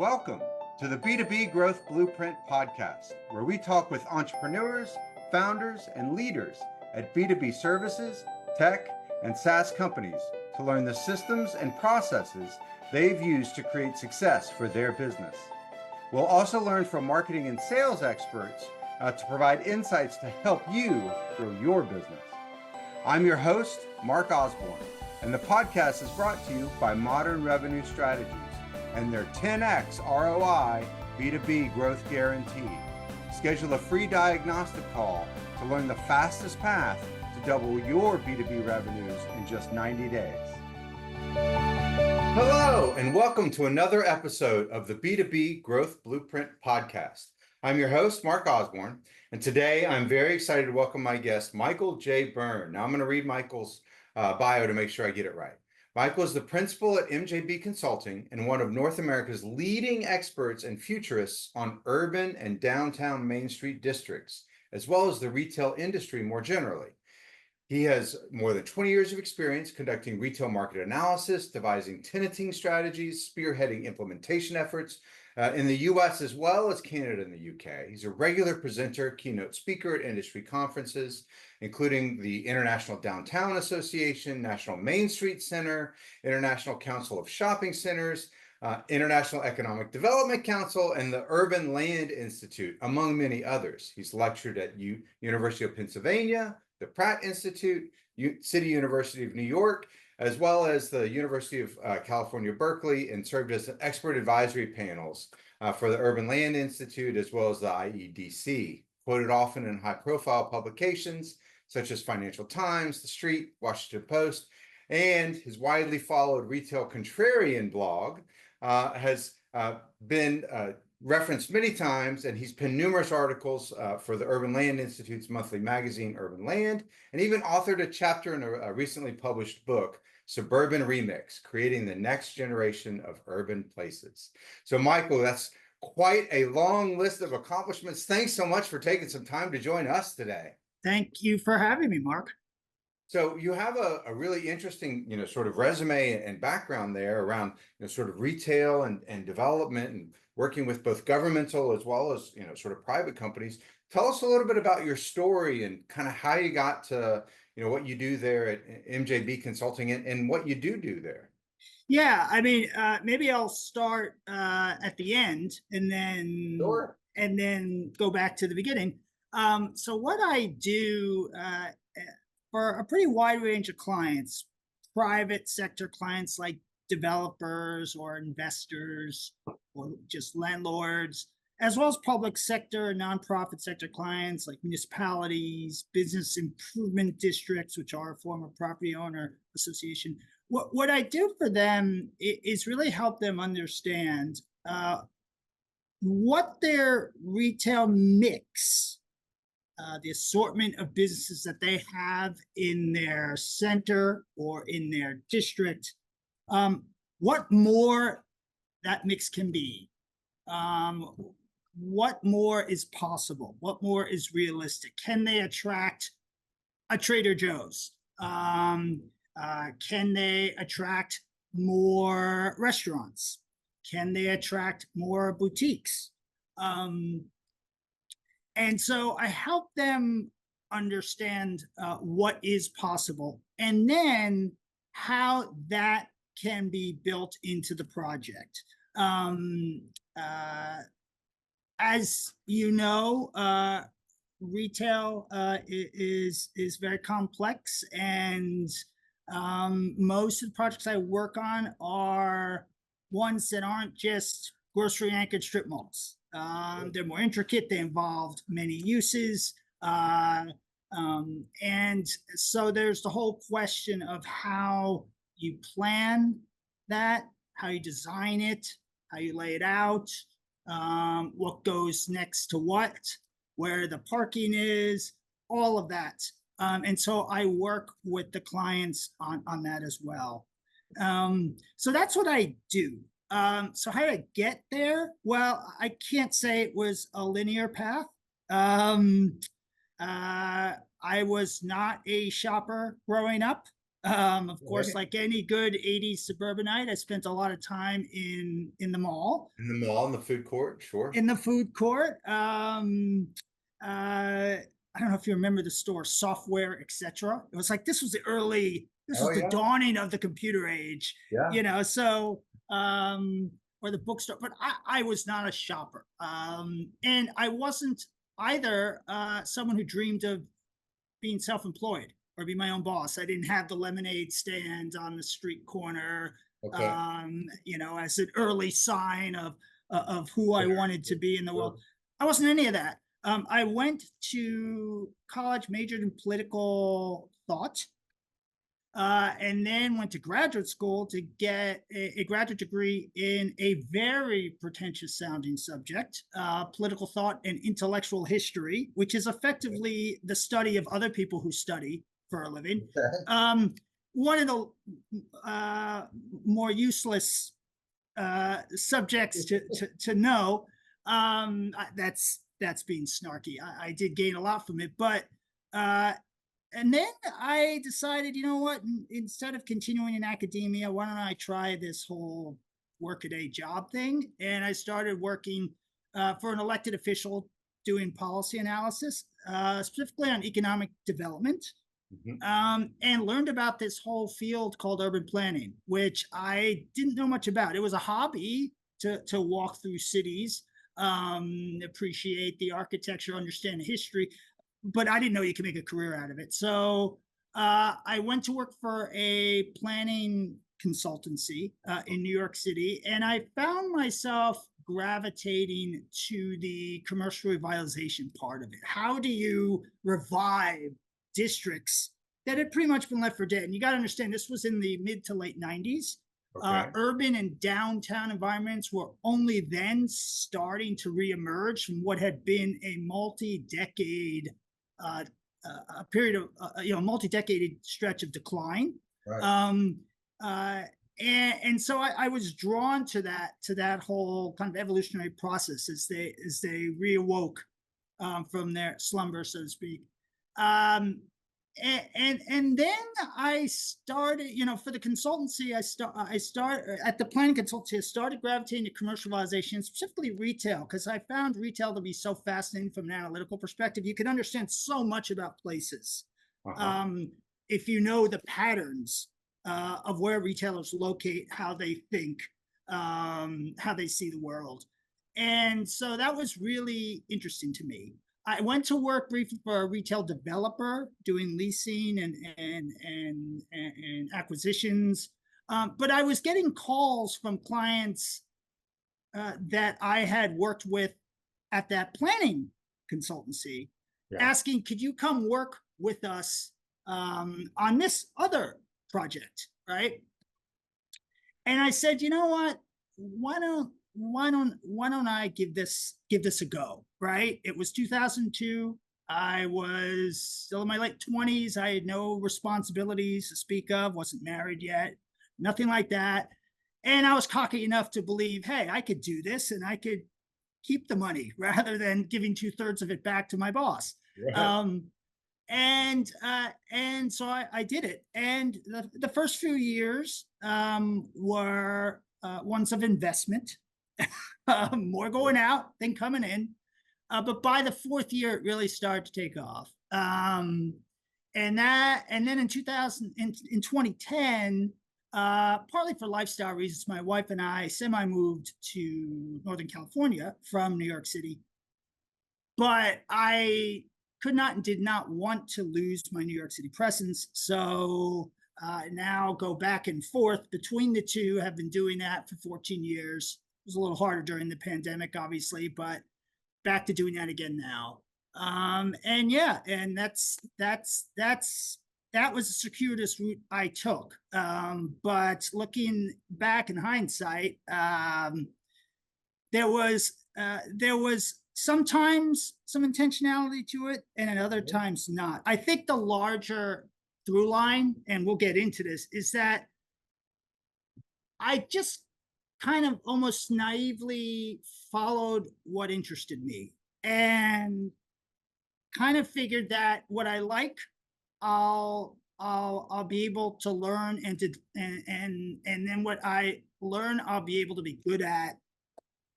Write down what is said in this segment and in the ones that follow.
welcome to the B2B Growth Blueprint podcast, where we talk with entrepreneurs, founders, and leaders at B2B services, tech, and SaaS companies to learn the systems and processes they've used to create success for their business. We'll also learn from marketing and sales experts to provide insights to help you grow your business. I'm your host, Mark Osborne, and the podcast is brought to you by Modern Revenue Strategies and their 10x ROI B2B growth guarantee. Schedule a free diagnostic call to learn the fastest path to double your B2B revenues in just 90 days. Hello, and welcome to another episode of the B2B Growth Blueprint podcast. I'm your host, Mark Osborne, and today I'm very excited to welcome my guest, Michael J. Berne. Now I'm going to read Michael's bio to make sure I get it right. Michael is the principal at MJB Consulting and one of North America's leading experts and futurists on urban and downtown Main Street districts, as well as the retail industry more generally. He has more than 20 years of experience conducting retail market analysis, devising tenanting strategies, spearheading implementation efforts in the US as well as Canada and the UK. He's a regular presenter, keynote speaker at industry conferences, including the International Downtown Association, National Main Street Center, International Council of Shopping Centers, International Economic Development Council, and the Urban Land Institute, among many others. He's lectured at University of Pennsylvania, the Pratt Institute, City University of New York, as well as the University of California, Berkeley, and served as expert advisory panels for the Urban Land Institute, as well as the IEDC. Quoted often in high-profile publications such as Financial Times, The Street, Washington Post, and his widely followed Retail Contrarian blog has been referenced many times, and he's penned numerous articles for the Urban Land Institute's monthly magazine, Urban Land, and even authored a chapter in a recently published book, Suburban Remix, Creating the Next Generation of Urban Places. So Michael, that's quite a long list of accomplishments. Thanks so much for taking some time to join us today. Thank you for having me, Mark. So you have a really interesting, sort of resume and background there around, sort of retail and development and working with both governmental as well as, sort of private companies. Tell us a little bit about your story and kind of how you got to, what you do there at MJB Consulting and what you do there. Yeah, I mean, maybe I'll start at the end and then Sure. and then go back to the beginning. So what I do for a pretty wide range of clients, private sector clients like developers or investors or just landlords, as well as public sector, nonprofit sector clients like municipalities, business improvement districts, which are a form of property owner association. What I do for them is really help them understand what their retail mix, the assortment of businesses that they have in their center or in their district, what more that mix can be, what more is possible, what more is realistic. Can they attract a Trader Joe's? Can they attract more restaurants? Can they attract more boutiques? And so I help them understand what is possible and then how that can be built into the project. As you know, retail is very complex, and most of the projects I work on are ones that aren't just grocery anchored strip malls. They're more intricate. They involve many uses. And so there's the whole question of how you plan that, how you design it, how you lay it out, what goes next to what, where the parking is, all of that. And so I work with the clients on that as well. So that's what I do. So how did I get there? Well, I can't say it was a linear path. I was not a shopper growing up. Of course, Right. like any good 80s suburbanite, I spent a lot of time in the mall, In the mall, in the food court, sure. in the food court. I don't know if you remember the store Software, etc. It was like this Oh was the yeah, dawning of the computer age, yeah. so or the bookstore, but I was not a shopper. And I wasn't either someone who dreamed of being self-employed or be my own boss. I didn't have the lemonade stand on the street corner, Okay. as an early sign of who I wanted to be in the world. Sure. I wasn't any of that. I went to college, majored in political thought, and then went to graduate school to get a graduate degree in a very pretentious sounding subject, political thought and intellectual history, which is effectively the study of other people who study for a living. Okay. One of the more useless subjects to know. That's being snarky. I did gain a lot from it, but uh, and then I decided, you know what? Instead of continuing in academia, why don't I try this whole workaday job thing? And I started working for an elected official doing policy analysis, specifically on economic development, Mhm. and learned about this whole field called urban planning, which I didn't know much about. It was a hobby to walk through cities, appreciate the architecture, understand the history, but I didn't know you could make a career out of it. So I went to work for a planning consultancy in New York City, and I found myself gravitating to the commercial revitalization part of it. How do you revive districts that had pretty much been left for dead? And you got to understand, this was in the mid to late 90s. Okay. Urban and downtown environments were only then starting to reemerge from what had been a multi-decade uh, a period of multi-decade stretch of decline. Right. Um, uh, and so I was drawn to that whole kind of evolutionary process as they reawoke from their slumber, so to speak. Um, and then I started, for the consultancy, I start at the planning consultancy. I started gravitating to commercialization, specifically retail, because I found retail to be so fascinating from an analytical perspective. You can understand so much about places Uh-huh. um, if you know the patterns of where retailers locate, how they think, how they see the world, and so that was really interesting to me. I went to work briefly for a retail developer doing leasing and acquisitions, but I was getting calls from clients that I had worked with at that planning consultancy, Yeah. asking, "Could you come work with us on this other project?" Right? And I said, you know what? Why don't I give this a go? Right? It was 2002. I was still in my late 20s. I had no responsibilities to speak of, wasn't married yet, nothing like that. And I was cocky enough to believe, hey, I could do this and I could keep the money rather than giving 2/3 of it back to my boss. Right. Um, and so I did it. And the first few years were ones of investment, more going out than coming in. But by the fourth year, it really started to take off. And then in 2000, in 2010, partly for lifestyle reasons, my wife and I semi moved to Northern California from New York City, but I could not and did not want to lose my New York City presence. So now go back and forth between the two. Have been doing that for 14 years. It was a little harder during the pandemic, obviously, but back to doing that again now. And yeah, and that was a circuitous route I took. But looking back in hindsight, there was sometimes some intentionality to it, and at other times not. I think the larger through line, and we'll get into this, is that I just kind of almost naively followed what interested me and kind of figured that what I like, I'll I'll be able to learn and then what I learn I'll be able to be good at,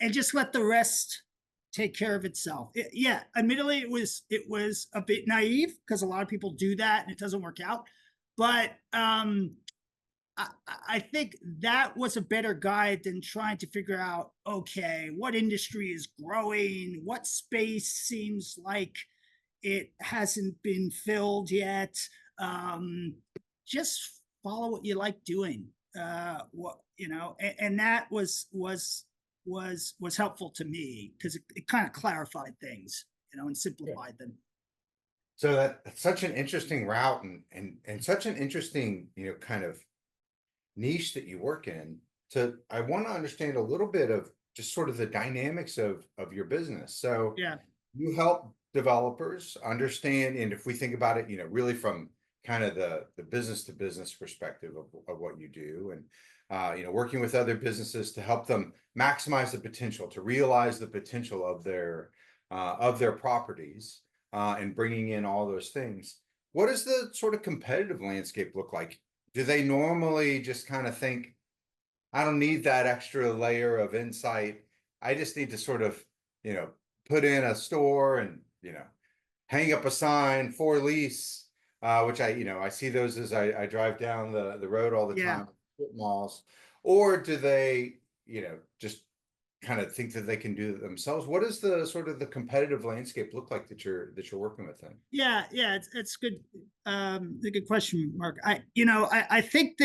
and just let the rest take care of itself. Yeah, admittedly, it was a bit naive because a lot of people do that and it doesn't work out. But I think that was a better guide than trying to figure out, okay, what industry is growing, what space seems like it hasn't been filled yet. Um, just follow what you like doing. What and that was helpful to me because it kind of clarified things, and Yeah. simplified them. So that's such an interesting route and such an interesting, kind of niche that you work in. So I want to understand a little bit of just sort of the dynamics of your business. So Yeah, you help developers understand, and if we think about it, really from kind of the business to business perspective of what you do, and working with other businesses to help them maximize the potential, to realize the potential of their properties, and bringing in all those things. What does the sort of competitive landscape look like? Do they normally just kind of think, I don't need that extra layer of insight. I just need to sort of, you know, put in a store and, hang up a sign for lease, which I see those as I drive down the road all the yeah. time, strip malls, or do they, just kind of think that they can do it themselves? What does the sort of the competitive landscape look like that you're working with them? Yeah, it's good. A good question, Mark. I think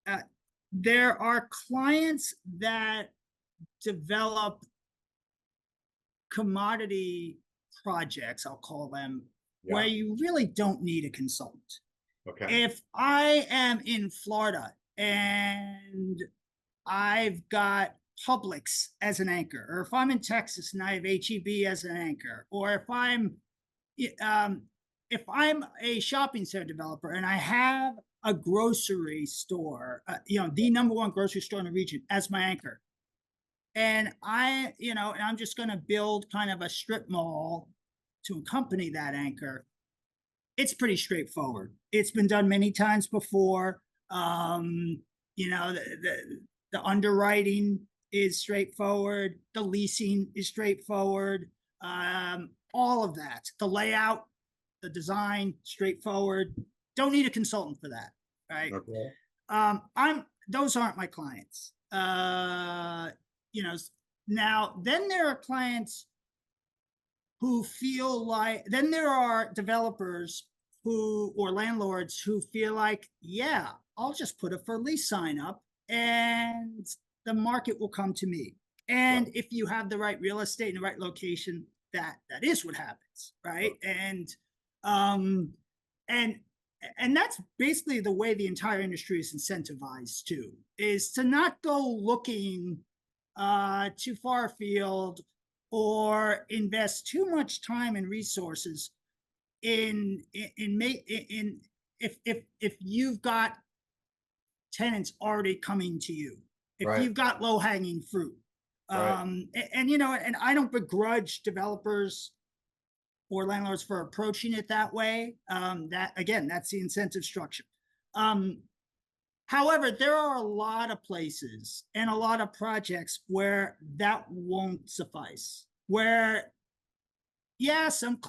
uh, there are clients that develop commodity projects, I'll call them, where Yeah. you really don't need a consultant. Okay. If I am in Florida and I've got Publix as an anchor, or if I'm in Texas and I have HEB as an anchor, or um, if I'm a shopping center developer and I have a grocery store, the number one grocery store in the region as my anchor, and I'm just going to build kind of a strip mall to accompany that anchor. It's pretty straightforward. It's been done many times before. Um, the underwriting is straightforward. The leasing is straightforward. All of that. The layout, the design, straightforward. Don't need a consultant for that, right? Okay. I'm Those aren't my clients. You know, Now then there are clients who feel like, then there are developers or landlords who feel like, yeah, I'll just put a for lease sign up and the market will come to me. Right. And if you have the right real estate in the right location, that is what happens, right? Right. Um and and that's basically the way the entire industry is incentivized to, is to not go looking too far afield or invest too much time and resources in if you've got tenants already coming to you, if Right. you've got low hanging fruit. Right. And I don't begrudge developers or landlords for approaching it that way. That again, that's the incentive structure. um, However, there are a lot of places and a lot of projects where that won't suffice. Where, yeah, some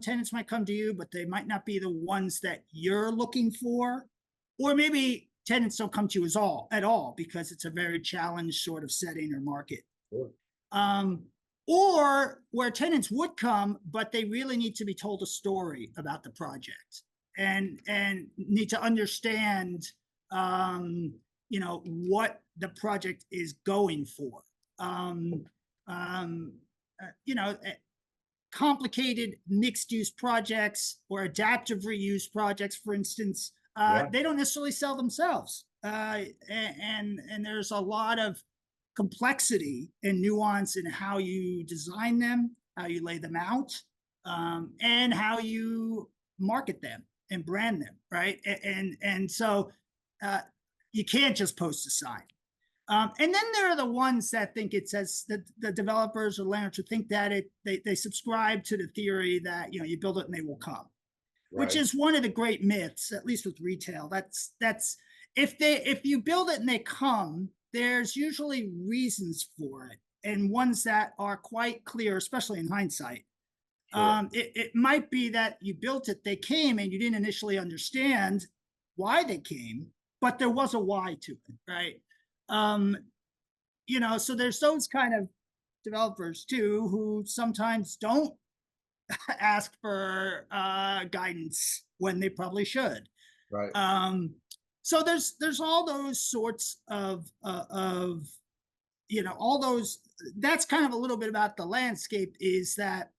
tenants might come to you, but they might not be the ones that you're looking for, or maybe tenants don't come to you at all because it's a very challenged sort of setting or market. Sure. Um, or where tenants would come, but they really need to be told a story about the project and need to understand, what the project is going for. Um, um, uh, you know, Complicated mixed use projects or adaptive reuse projects, for instance, Yeah. they don't necessarily sell themselves. And there's a lot of complexity and nuance in how you design them, how you lay them out, and how you market them and brand them, right? So uh, you can't just post a sign. And then there are the ones that think it says that the developers or landlords who think that they subscribe to the theory that you build it and they will come. which Right. is one of the great myths, at least with retail. That's if you build it and they come, there's usually reasons for it, and ones that are quite clear, especially in hindsight. Sure. It might be that you built it, they came, and you didn't initially understand why they came, but there was a why to it, right? Um, so there's those kind of developers too who sometimes don't ask for guidance when they probably should. Right. Um, so there's all those sorts of all those. That's kind of a little bit about the landscape. Is that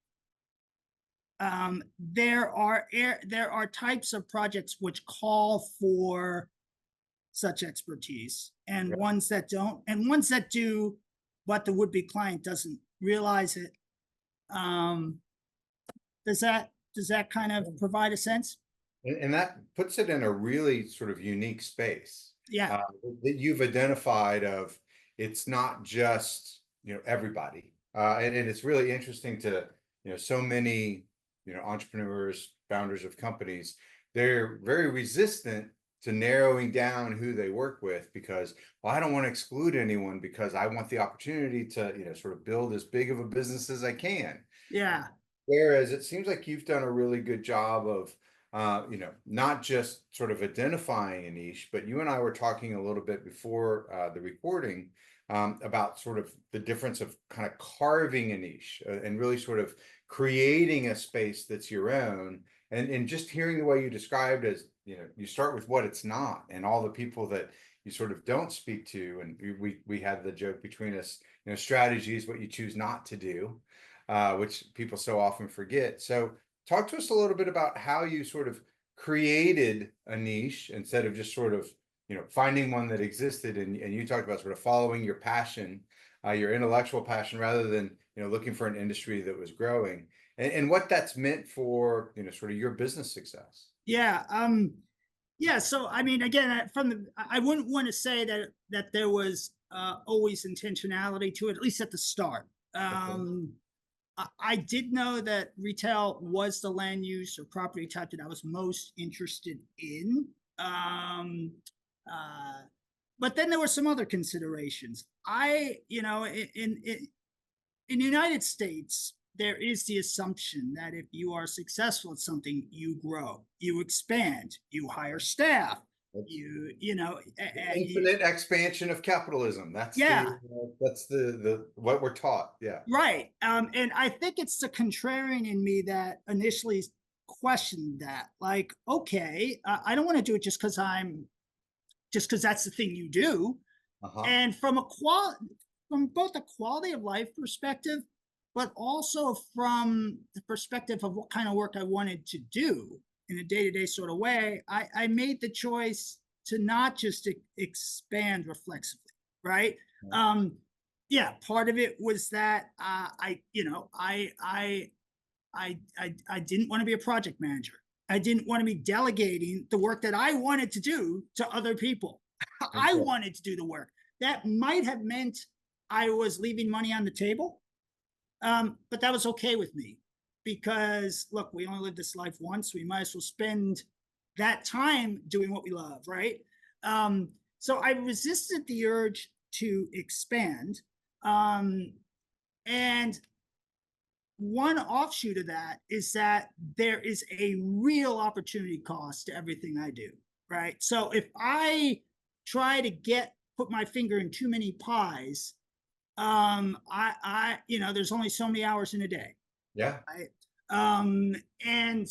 there are types of projects which call for such expertise, and Right. ones that don't, and ones that do, but the would-be client doesn't realize it. Um, does that kind of provide a sense? And that puts it in a really sort of unique space Yeah, uh, that you've identified of it's not just, everybody. And it's really interesting to, so many, entrepreneurs, founders of companies, they're very resistant to narrowing down who they work with because, well, I don't want to exclude anyone because I want the opportunity to, sort of build as big of a business as I can. yeah, Whereas it seems like you've done a really good job of, not just sort of identifying a niche, but you and I were talking a little bit before the recording about sort of the difference of kind of carving a niche and really sort of creating a space that's your own. And just hearing the way you described as, you start with what it's not and all the people that you sort of don't speak to. And we had the joke between us, strategy is what you choose not to do, which people so often forget. So, talk to us a little bit about how you sort of created a niche instead of just sort of, finding one that existed. And you talked about sort of following your passion, your intellectual passion, rather than, looking for an industry that was growing and what that's meant for, sort of your business success. yeah. Yeah. So I mean, again, I wouldn't want to say that there was always intentionality to it, at least at the start. Okay. I did know that retail was the land use or property type that I was most interested in. Um, uh, but then there were some other considerations. In the United States, there is the assumption that if you are successful at something, you grow, you expand, you hire staff, That's and infinite expansion of capitalism. yeah, That's the what we're taught. Yeah. right. And I think it's the contrarian in me that initially questioned that. Like, okay, I don't want to do it just because that's the thing you do. Uh-huh. And from both a quality of life perspective, but also from the perspective of what kind of work I wanted to do in a day-to-day sort of way, I made the choice to not just expand reflexively, right? Um, yeah, part of it was that I didn't want to be a project manager. I didn't want to be delegating the work that I wanted to do to other people. I Okay. wanted to do the work. That might have meant I was leaving money on the table, but that was okay with me because look, we only live this life once. We might as well spend that time doing what we love, right? So I resisted the urge to expand. Um, and one offshoot of that is that there is a real opportunity cost to everything I do, right? So if I try to put my finger in too many pies, there's only so many hours in a day, Yeah. right? And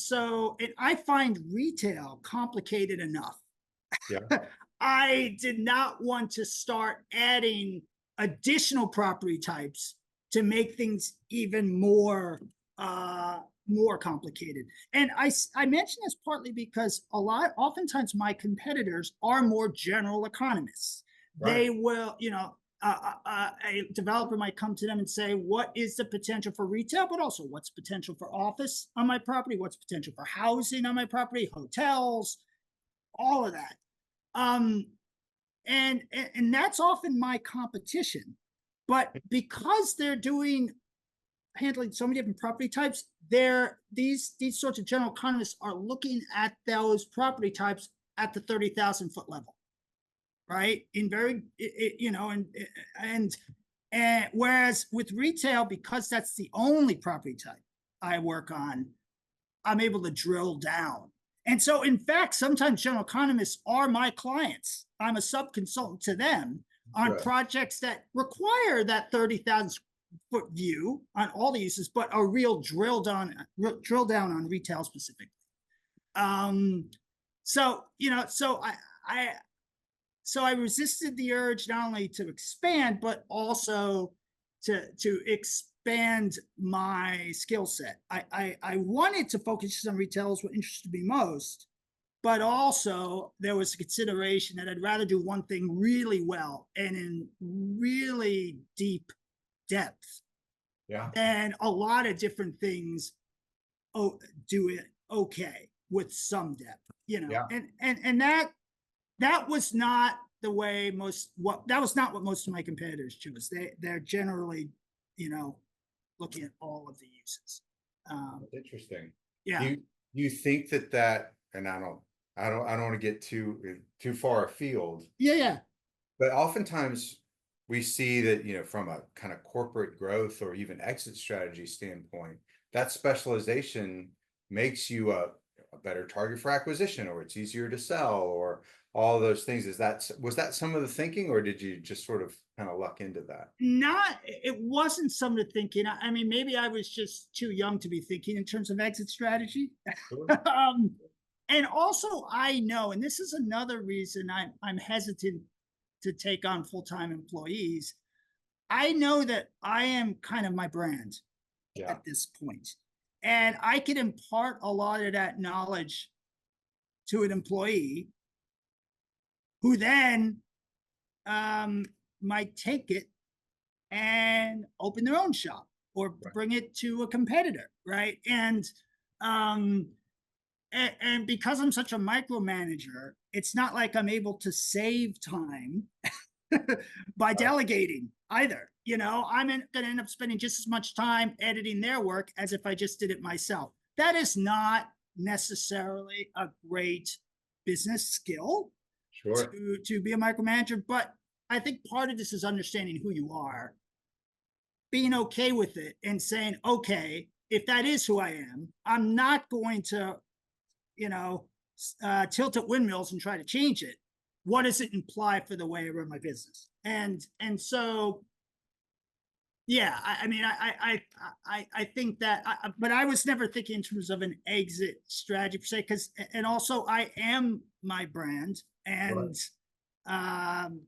I find retail complicated enough. Yeah. I did not want to start adding additional property types to make things even more complicated. And I mention this partly because oftentimes my competitors are more general economists. Right. They will, a developer might come to them and say, what is the potential for retail, but also what's potential for office on my property? What's potential for housing on my property, hotels, all of that. Um, and that's often my competition. But because they're doing handling so many different property types, these sorts of general economists are looking at those property types at the 30,000 foot level, right? In very, and whereas with retail, because that's the only property type I work on, I'm able to drill down. And so, in fact, sometimes general economists are my clients. I'm a sub consultant to them on Right. projects that require that 30,000 foot view on all the uses, but a real drill down on retail specifically. Um, so I resisted the urge not only to expand, but also to expand my skill set. I wanted to focus on retailers what interested me most, but also there was a consideration that I'd rather do one thing really well and in really deep depth Yeah. than a lot of different things. Oh, do it okay with some depth, Yeah. and that was not the way that was not what most of my competitors choose. They're generally, you know, looking at all of the uses. Interesting. Yeah, You think that, and I don't want to get too far afield, yeah, yeah. but oftentimes we see that, from a kind of corporate growth or even exit strategy standpoint, that specialization makes you a better target for acquisition, or it's easier to sell, or all of those things. Was that some of the thinking, or did you just sort of kind of luck into that? Not, it wasn't some of the thinking. I mean, maybe I was just too young to be thinking in terms of exit strategy. Sure. um, and also, I know, and this is another reason I'm hesitant to take on full time employees. I know that I am kind of my brand Yeah. at this point, and I can impart a lot of that knowledge to an employee who then might take it and open their own shop or Right. bring it to a competitor, right? Um, and because I'm such a micromanager, it's not like I'm able to save time by Right. delegating either. I'm going to end up spending just as much time editing their work as if I just did it myself. That is not necessarily a great business skill Sure. to be a micromanager, but I think part of this is understanding who you are, being okay with it, and saying, okay, if that is who I am, I'm not going to, you know, tilt at windmills and try to change it. What does it imply for the way I run my business? And so, yeah, I mean, I think that, but I was never thinking in terms of an exit strategy per se, because, and also I am my brand, Right. and um,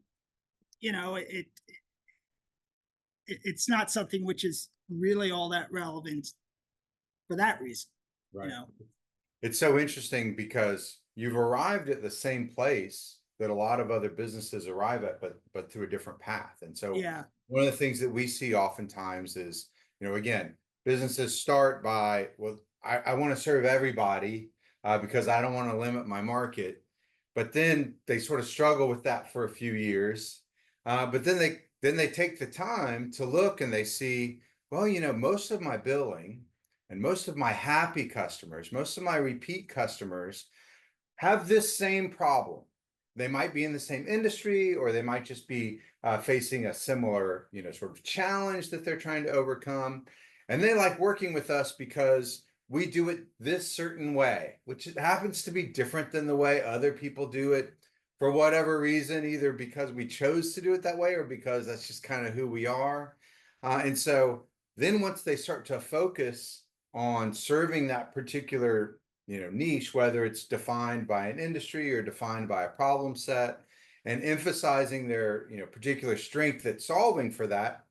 it's not something which is really all that relevant for that reason. You Right. know, It's so interesting because you've arrived at the same place that a lot of other businesses arrive at, but through a different path. And so yeah, one of the things that we see oftentimes is, again, businesses start by, well, I want to serve everybody because I don't want to limit my market. But then they sort of struggle with that for a few years. But then they take the time to look and they see, well, most of my billing and most of my happy customers, most of my repeat customers have this same problem. They might be in the same industry, or they might just be facing a similar, sort of challenge that they're trying to overcome. And they like working with us because we do it this certain way, which happens to be different than the way other people do it for whatever reason, either because we chose to do it that way or because that's just kind of who we are. And so then once they start to focus on serving that particular niche, whether it's defined by an industry or defined by a problem set, and emphasizing their particular strength at solving for that,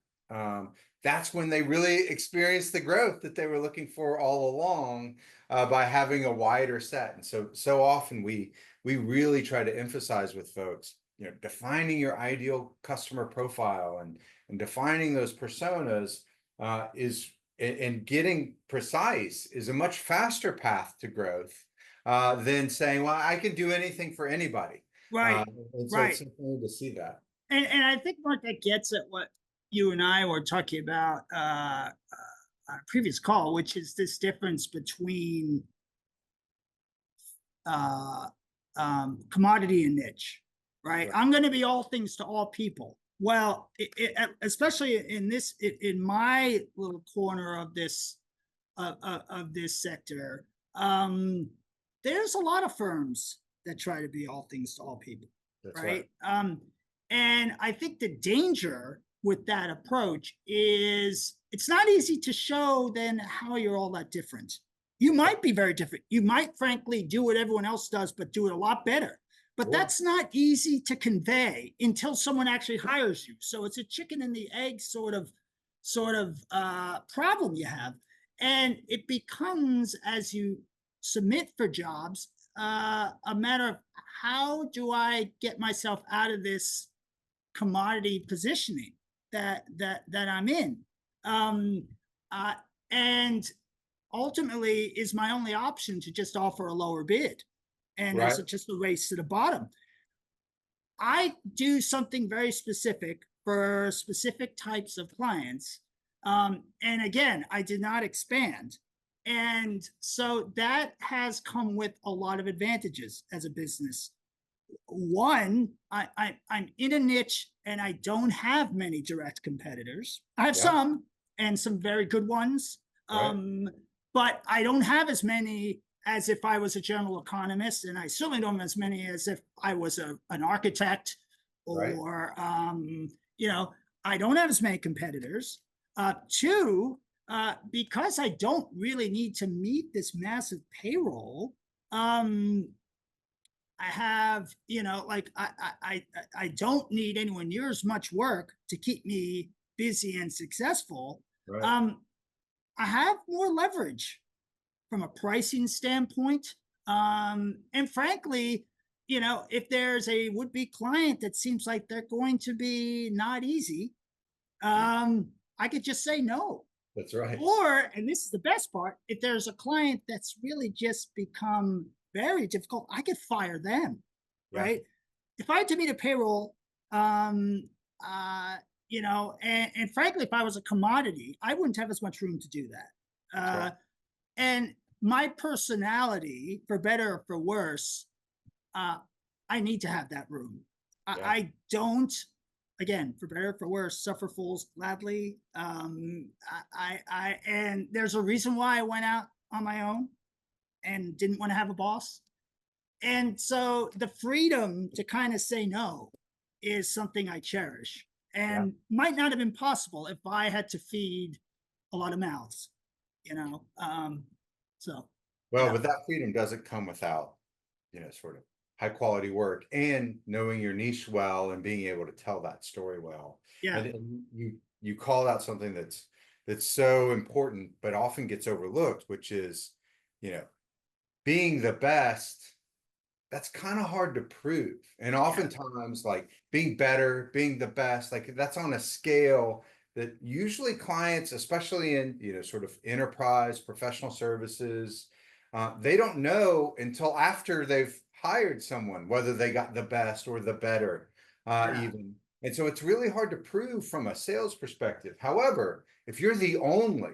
that's when they really experience the growth that they were looking for all along, by having a wider set. And so often we really try to emphasize with folks, defining your ideal customer profile and defining those personas is and getting precise is a much faster path to growth than saying, well, I can do anything for anybody. right, And so it's right. something to see that. And I think, Mark, that gets at what you and I were talking about previous call, which is this difference between uh, commodity and niche, right? Right. I'm going to be all things to all people. Well, especially in my little corner of this sector, um, there's a lot of firms that try to be all things to all people, That's right. right? And I think the danger with that approach is it's not easy to show then how you're all that different. You might be very different. You might, frankly, do what everyone else does, but do it a lot better. But Sure. that's not easy to convey until someone actually hires you. So it's a chicken and the egg sort of problem you have, and it becomes as you submit for jobs a matter of how do I get myself out of this commodity positioning that I'm in, um, uh, and ultimately is my only option to just offer a lower bid, and Right. there's just a race to the bottom. I do something very specific for specific types of clients. And again, I did not expand. And so that has come with a lot of advantages as a business. One, I'm in a niche and I don't have many direct competitors. I have Yeah. some and some very good ones, Right. but I don't have as many as if I was a general economist, and I certainly don't have as many as if I was an architect Right. or, you know, I don't have as many competitors. Two, because I don't really need to meet this massive payroll, um, I have, like I don't need anywhere near as much work to keep me busy and successful. Right. Um, I have more leverage from a pricing standpoint. And frankly, if there's a would-be client that seems like they're going to be not easy, I could just say no. That's right. Or, and this is the best part, if there's a client that's really just become very difficult, I could fire them, Yeah. right? If I had to meet a payroll, um, uh, and frankly, if I was a commodity, I wouldn't have as much room to do that. That's right. And my personality, for better or for worse, uh, I need to have that room. Yeah. I don't, again, for better or for worse, suffer fools gladly. And there's a reason why I went out on my own and didn't want to have a boss. And so the freedom to kind of say no is something I cherish Yeah. and might not have been possible if I had to feed a lot of mouths, so, Well, yeah, but that freedom doesn't come without, sort of high quality work and knowing your niche well and being able to tell that story well. yeah, And you called out something that's so important, but often gets overlooked, which is, you know, being the best. That's kind of hard to prove. And yeah, oftentimes, like being better, being the best, like that's on a scale that usually clients, especially in, sort of enterprise professional services, they don't know until after they've hired someone, whether they got the best or the better, yeah, even. And so it's really hard to prove from a sales perspective. However, if you're the only,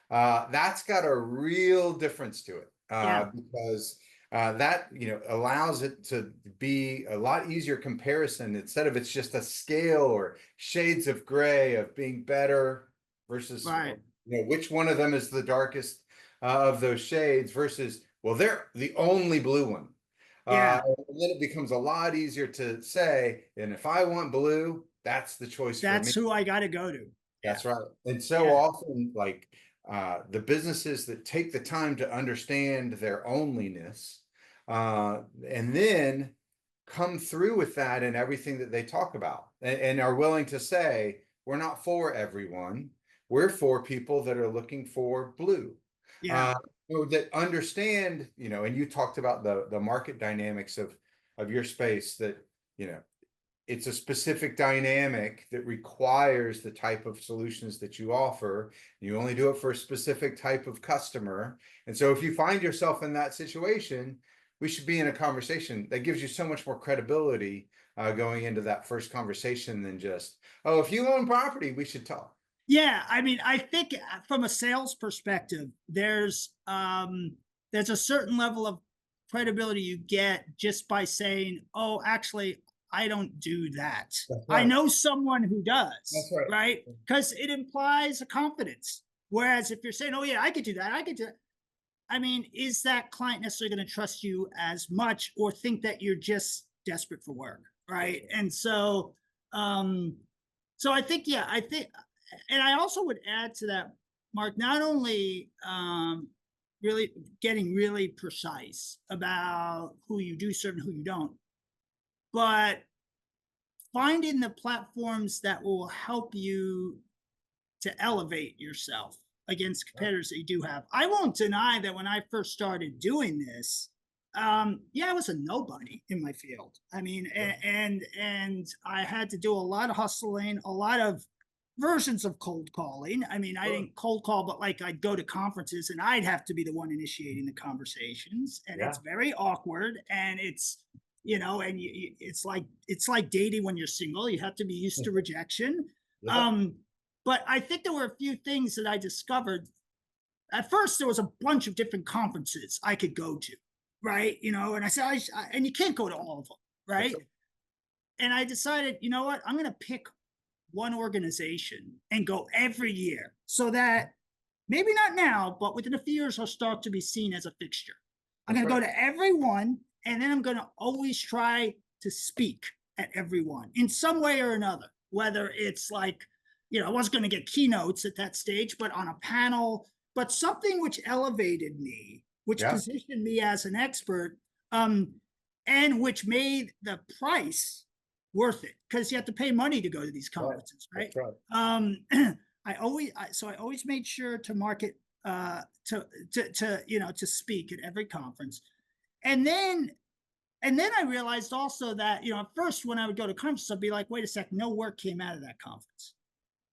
that's got a real difference to it, yeah. because that allows it to be a lot easier comparison instead of it's just a scale or shades of gray of being better versus Right. which one of them is the darkest of those shades versus well they're the only blue one. Yeah. And then it becomes a lot easier to say, and if I want blue, that's the choice for me. That's who I got to go to. Yeah. That's right. And so Yeah. often, like the businesses that take the time to understand their onlyness, and then come through with that in everything that they talk about, and are willing to say, we're not for everyone. We're for people that are looking for blue, Yeah. uh, that understand, and you talked about the market dynamics of your space that, you know, it's a specific dynamic that requires the type of solutions that you offer. You only do it for a specific type of customer. And so if you find yourself in that situation, we should be in a conversation that gives you so much more credibility going into that first conversation than just, oh, if you own property, we should talk. Yeah, I mean, I think from a sales perspective, there's a certain level of credibility you get just by saying, "Oh, actually, I don't do that. That's I right. know someone who That's does," right. right? Because it implies a confidence. Whereas if you're saying, "Oh yeah, I could do that, I could do that," I mean, is that client necessarily going to trust you as much or think that you're just desperate for work, right? And um, so I think, yeah, I think, and I also would add to that, Mark, not only really getting really precise about who you do serve and who you don't, but finding the platforms that will help you to elevate yourself against competitors that you do have. I won't deny that when I first started doing this, yeah, I was a nobody in my field. I mean, and I had to do a lot of hustling, a lot of versions of cold calling. I mean, I Sure. didn't cold call, but like I'd go to conferences and I'd have to be the one initiating the conversations, and Yeah. it's very awkward, and it's and it's like dating when you're single. You have to be used to rejection. Yeah. Um, but I think there were a few things that I discovered. At first, there was a bunch of different conferences I could go to, right? And I said, and you can't go to all of them, That's right? And I decided, you know what? I'm going to pick one organization and go every year so that maybe not now, but within a few years, I'll start to be seen as a fixture. I'm that's going to right. go to every one, and then I'm going to always try to speak at every one in some way or another, whether it's like, I wasn't going to get keynotes at that stage, but on a panel, but something which elevated me, which Yeah. positioned me as an expert, um, and which made the price worth it because you have to pay money to go to these Right. conferences, right? That's right. So I always made sure to market to speak at every conference, and then I realized also that at first when I would go to conferences, I'd be like, wait a second, no work came out of that conference,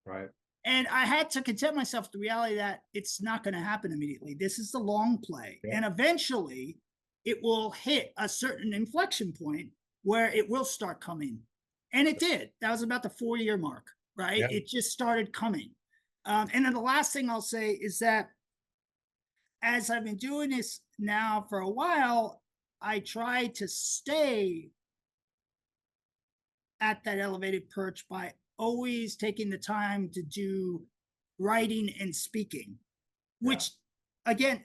Right. and I had to content myself with the reality that it's not going to happen immediately. This is the long play, Yeah. and eventually it will hit a certain inflection point where it will start coming, and it did. That was about the 4-year mark, right? Yeah. It just started coming. And then the last thing I'll say is that as I've been doing this now for a while, I try to stay at that elevated perch by always taking the time to do writing and speaking, Yeah.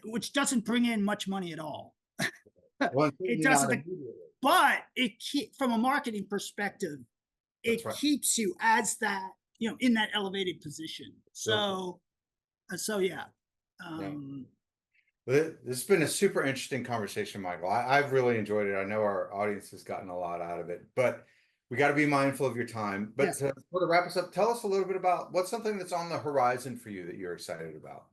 which doesn't bring in much money at all. Well, and It certainly not doesn't, immediately. but from a marketing perspective, That's it right. keeps you as that, in that elevated position. Sure. So yeah. Yeah. Um, This has been a super interesting conversation, Michael. I've really enjoyed it. I know our audience has gotten a lot out of it, but we got to be mindful of your time. But yes. to sort of wrap us up, tell us a little bit about what's something that's on the horizon for you that you're excited about.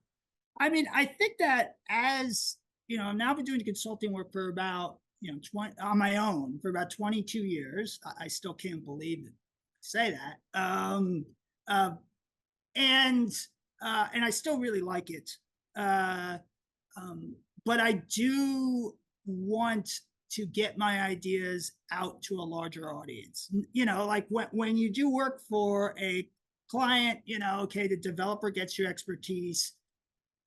I mean, I think that as I've now been doing consulting work for about 20 on my own for about 22 years. I still can't believe it, say that. Uh, and and I still really like it. Uh, but I do want to get my ideas out to a larger audience. Like when you do work for a client, okay, the developer gets your expertise,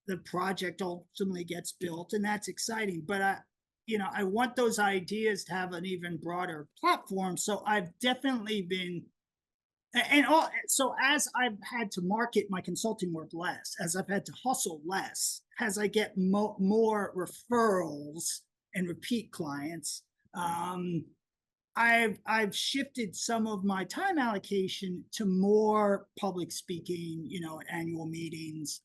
the project ultimately gets built, and that's exciting. But I want those ideas to have an even broader platform. So I've definitely been, so as I've had to market my consulting work less, as I've had to hustle less, as I get more referrals and repeat clients, I've shifted some of my time allocation to more public speaking, annual meetings,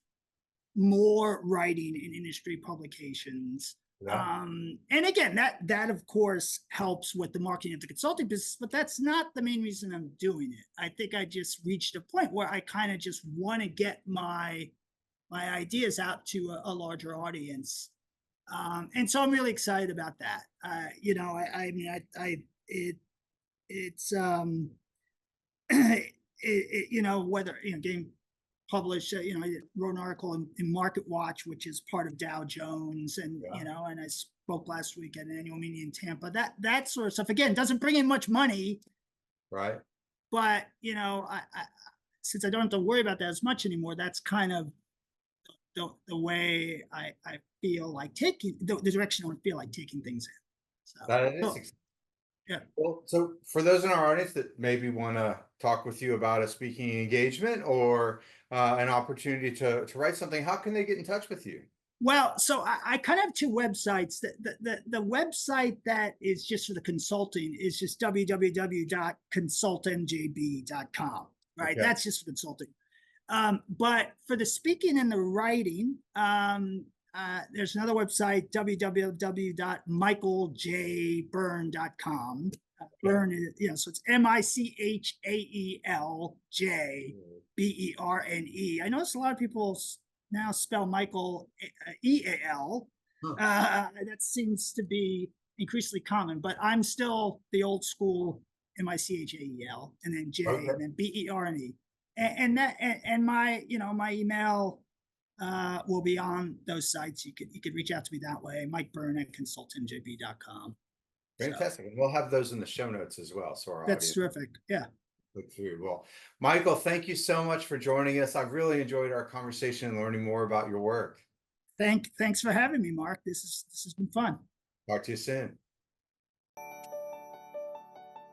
more writing in industry publications. Yeah. And again, that of course helps with the marketing of the consulting business, but that's not the main reason I'm doing it. I think I just reached a point where I kind of just want to get my ideas out to a larger audience. And so I'm really excited about that. I mean, it's whether getting published. I wrote an article in Market Watch, which is part of Dow Jones, and Yeah. and I spoke last week at an annual meeting in Tampa. That sort of stuff again doesn't bring in much money, Right. but since I don't have to worry about that as much anymore, that's kind of the way I feel like taking the direction I would feel like taking things in. So, That is so, yeah. well, so for those in our audience that maybe want to talk with you about a speaking engagement or an opportunity to write something, how can they get in touch with you? Well, so I kind of have two websites. The website that is just for the consulting is just www.consultmjb.com, right? Okay. That's just for consulting. But for the speaking and the writing, there's another website, www.michaeljberne.com. Berne is, so it's MICHAELJBERNE. I notice a lot of people now spell Michael EAL. That seems to be increasingly common, but I'm still the old school MICHAEL and then J and then BERNE. And my my email will be on those sites. You could reach out to me that way. Mike Berne at consultantjb.com. Fantastic. And we'll have those in the show notes as well. So our That's audience terrific. Yeah. look through. Well, Michael, thank you so much for joining us. I've really enjoyed our conversation and learning more about your work. Thanks for having me, Mark. This has been fun. Talk to you soon.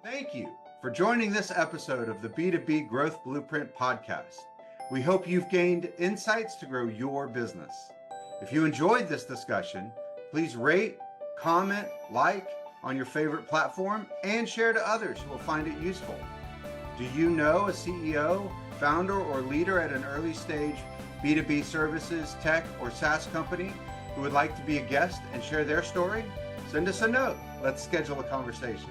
Thank you for joining this episode of the B2B Growth Blueprint podcast. We hope you've gained insights to grow your business. If you enjoyed this discussion, please rate, comment, like on your favorite platform, and share to others who will find it useful. Do you know a CEO, founder, or leader at an early stage B2B services, tech, or SaaS company who would like to be a guest and share their story? Send us a note. Let's schedule a conversation.